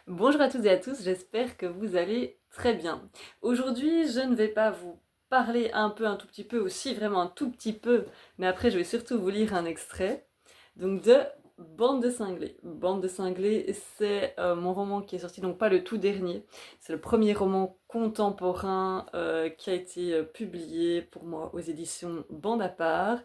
Bonjour à toutes et à tous, j'espère que vous allez très bien. Aujourd'hui, je ne vais pas vous parler un tout petit peu, aussi vraiment un tout petit peu, mais après je vais surtout vous lire un extrait, donc de Bande de cinglés. Bande de cinglés, c'est mon roman qui est sorti, donc pas le tout dernier, c'est le premier roman contemporain qui a été publié pour moi aux éditions Bande à part,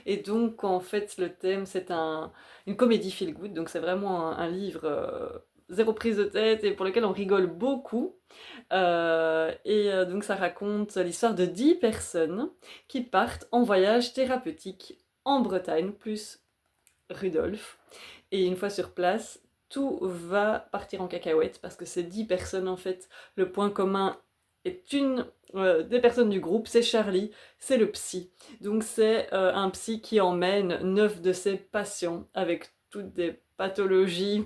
et donc en fait le thème c'est une comédie feel good, donc c'est vraiment un livre zéro prise de tête et pour lequel on rigole beaucoup. Donc ça raconte l'histoire de 10 personnes qui partent en voyage thérapeutique en Bretagne, plus Rudolf. Et une fois sur place, tout va partir en cacahuète parce que ces 10 personnes, en fait, le point commun est une des personnes du groupe, c'est Charlie, c'est le psy. Donc c'est un psy qui emmène 9 de ses patients avec toutes des pathologies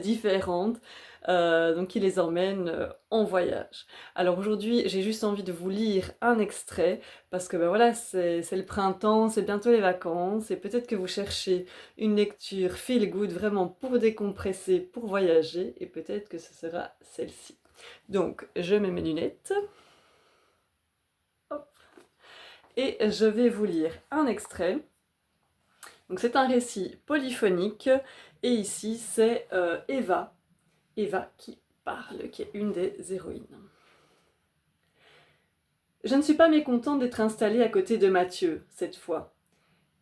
différentes. Donc il les emmène en voyage. Alors aujourd'hui, j'ai juste envie de vous lire un extrait parce que ben voilà, c'est le printemps, c'est bientôt les vacances et peut-être que vous cherchez une lecture feel good vraiment pour décompresser, pour voyager et peut-être que ce sera celle-ci. Donc je mets mes lunettes. Hop. Et je vais vous lire un extrait. Donc c'est un récit polyphonique et ici c'est Eva qui parle, qui est une des héroïnes. Je ne suis pas mécontente d'être installée à côté de Mathieu, cette fois.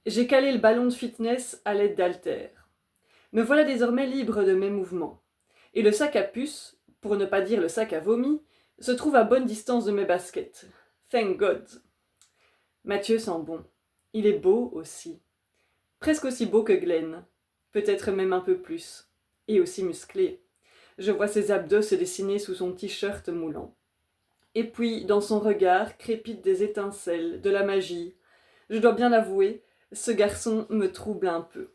J'ai calé le ballon de fitness à l'aide d'haltères. Me voilà désormais libre de mes mouvements. Et le sac à puce, pour ne pas dire le sac à vomi, se trouve à bonne distance de mes baskets. Thank God. Mathieu sent bon. Il est beau aussi. Presque aussi beau que Glenn. Peut-être même un peu plus. Et aussi musclé. Je vois ses abdos se dessiner sous son t-shirt moulant. Et puis, dans son regard, crépitent des étincelles, de la magie. Je dois bien l'avouer, ce garçon me trouble un peu.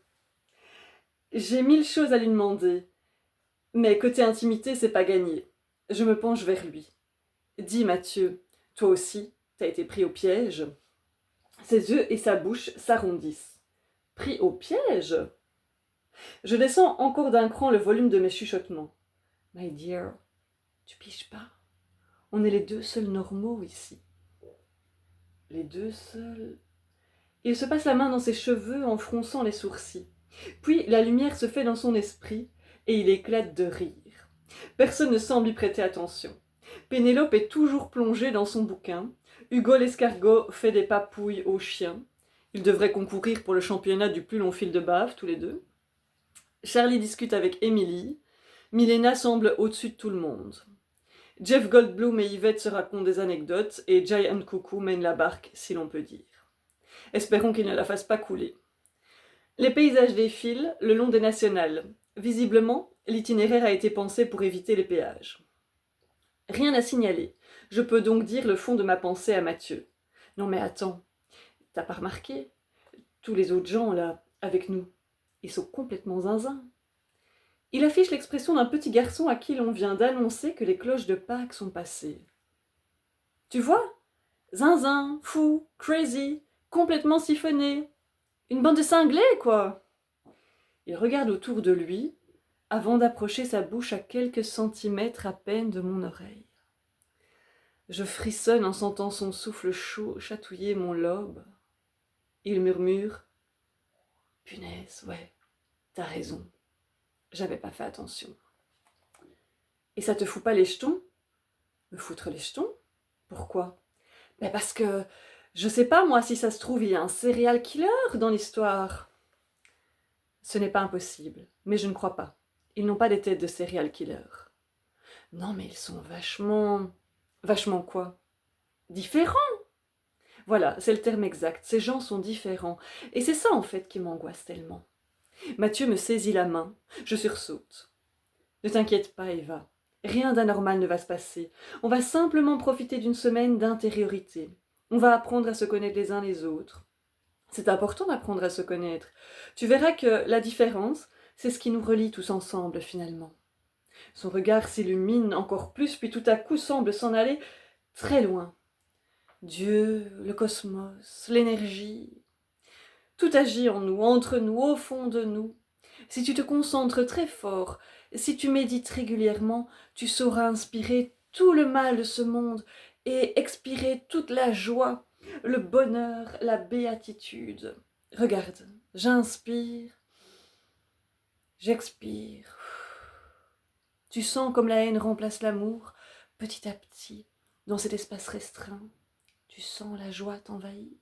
J'ai 1000 choses à lui demander, mais côté intimité, c'est pas gagné. Je me penche vers lui. Dis, Mathieu, toi aussi, t'as été pris au piège. Ses yeux et sa bouche s'arrondissent. Pris au piège? Je descends encore d'un cran le volume de mes chuchotements. My dear, tu piges pas? On est les deux seuls normaux ici. Les deux seuls... Il se passe la main dans ses cheveux en fronçant les sourcils. Puis la lumière se fait dans son esprit et il éclate de rire. Personne ne semble y prêter attention. Pénélope est toujours plongée dans son bouquin. Hugo l'escargot fait des papouilles aux chiens. Ils devraient concourir pour le championnat du plus long fil de bave, tous les deux. Charlie discute avec Emily. Milena semble au-dessus de tout le monde. Jeff Goldblum et Yvette se racontent des anecdotes et Giant Cuckoo mène la barque, si l'on peut dire. Espérons qu'il ne la fasse pas couler. Les paysages défilent le long des nationales. Visiblement, l'itinéraire a été pensé pour éviter les péages. Rien à signaler. Je peux donc dire le fond de ma pensée à Mathieu. Non mais attends, t'as pas remarqué? Tous les autres gens, là, avec nous, ils sont complètement zinzin. Il affiche l'expression d'un petit garçon à qui l'on vient d'annoncer que les cloches de Pâques sont passées. Tu vois? Zinzin, fou, crazy, complètement siphonné. Une bande de cinglés, quoi. Il regarde autour de lui, avant d'approcher sa bouche à quelques centimètres à peine de mon oreille. Je frissonne en sentant son souffle chaud chatouiller mon lobe. Il murmure « Punaise, ouais, t'as raison, j'avais pas fait attention. » « Et ça te fout pas les jetons ?»« Me foutre les jetons? Pourquoi ?»« Ben parce que, je sais pas moi, si ça se trouve, il y a un serial killer dans l'histoire. » « Ce n'est pas impossible, mais je ne crois pas. Ils n'ont pas des têtes de serial killer. »« Non mais ils sont vachement... » « Vachement quoi? Différents. Voilà, c'est le terme exact. Ces gens sont différents. Et c'est ça, en fait, qui m'angoisse tellement. Mathieu me saisit la main. Je sursaute. Ne t'inquiète pas, Eva. Rien d'anormal ne va se passer. On va simplement profiter d'une semaine d'intériorité. On va apprendre à se connaître les uns les autres. C'est important d'apprendre à se connaître. Tu verras que la différence, c'est ce qui nous relie tous ensemble, finalement. Son regard s'illumine encore plus, puis tout à coup semble s'en aller très loin. Dieu, le cosmos, l'énergie, tout agit en nous, entre nous, au fond de nous. Si tu te concentres très fort, Si tu médites régulièrement, tu sauras inspirer tout le mal de ce monde et expirer toute la joie, le bonheur, la béatitude. Regarde, j'inspire, j'expire. Tu sens comme la haine remplace l'amour, petit à petit, dans cet espace restreint. Tu sens la joie t'envahir.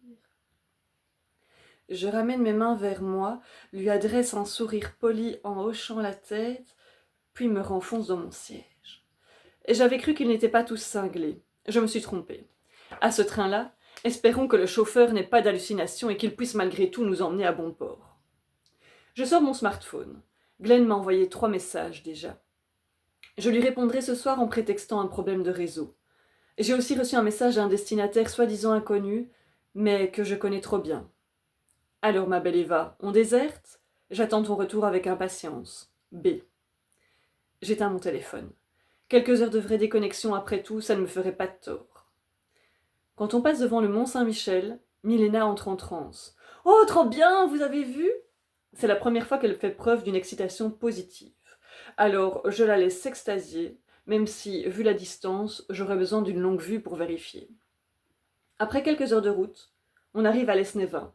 Je ramène mes mains vers moi, lui adresse un sourire poli en hochant la tête, puis me renfonce dans mon siège. Et j'avais cru qu'ils n'étaient pas tous cinglés. Je me suis trompée. À ce train-là, espérons que le chauffeur n'ait pas d'hallucination et qu'il puisse malgré tout nous emmener à bon port. Je sors mon smartphone. Glenn m'a envoyé 3 messages déjà. Je lui répondrai ce soir en prétextant un problème de réseau. J'ai aussi reçu un message d'un destinataire soi-disant inconnu, mais que je connais trop bien. Alors, ma belle Eva, on déserte? J'attends ton retour avec impatience. B. J'éteins mon téléphone. Quelques heures de vraie déconnexion après tout, ça ne me ferait pas de tort. Quand on passe devant le Mont Saint-Michel, Milena entre en transe. Oh, trop bien, vous avez vu? C'est la première fois qu'elle fait preuve d'une excitation positive. Alors, je la laisse s'extasier, même si, vu la distance, j'aurais besoin d'une longue vue pour vérifier. Après quelques heures de route, on arrive à Lesneven.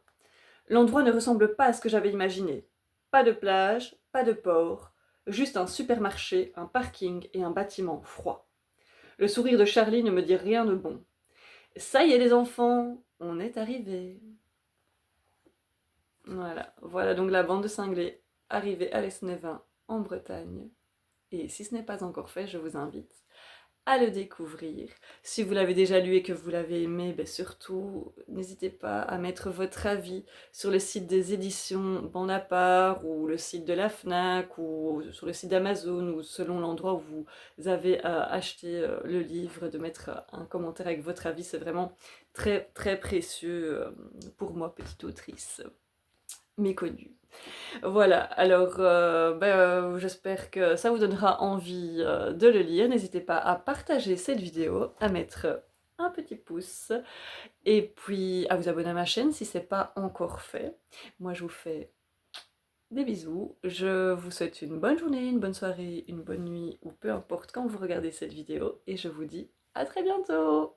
L'endroit ne ressemble pas à ce que j'avais imaginé. Pas de plage, pas de port, juste un supermarché, un parking et un bâtiment froid. Le sourire de Charlie ne me dit rien de bon. Ça y est les enfants, on est arrivés. Voilà donc la bande de cinglés arrivée à Lesneven en Bretagne. Et si ce n'est pas encore fait, je vous invite à le découvrir. Si vous l'avez déjà lu et que vous l'avez aimé, surtout, n'hésitez pas à mettre votre avis sur le site des éditions Bonaparte ou le site de la FNAC ou sur le site d'Amazon ou selon l'endroit où vous avez acheté le livre, de mettre un commentaire avec votre avis. C'est vraiment très très précieux pour moi, petite autrice méconnue. Voilà, alors j'espère que ça vous donnera envie de le lire. N'hésitez pas à partager cette vidéo, à mettre un petit pouce et puis à vous abonner à ma chaîne si ce n'est pas encore fait. Moi je vous fais des bisous, je vous souhaite une bonne journée, une bonne soirée, une bonne nuit ou peu importe quand vous regardez cette vidéo et je vous dis à très bientôt.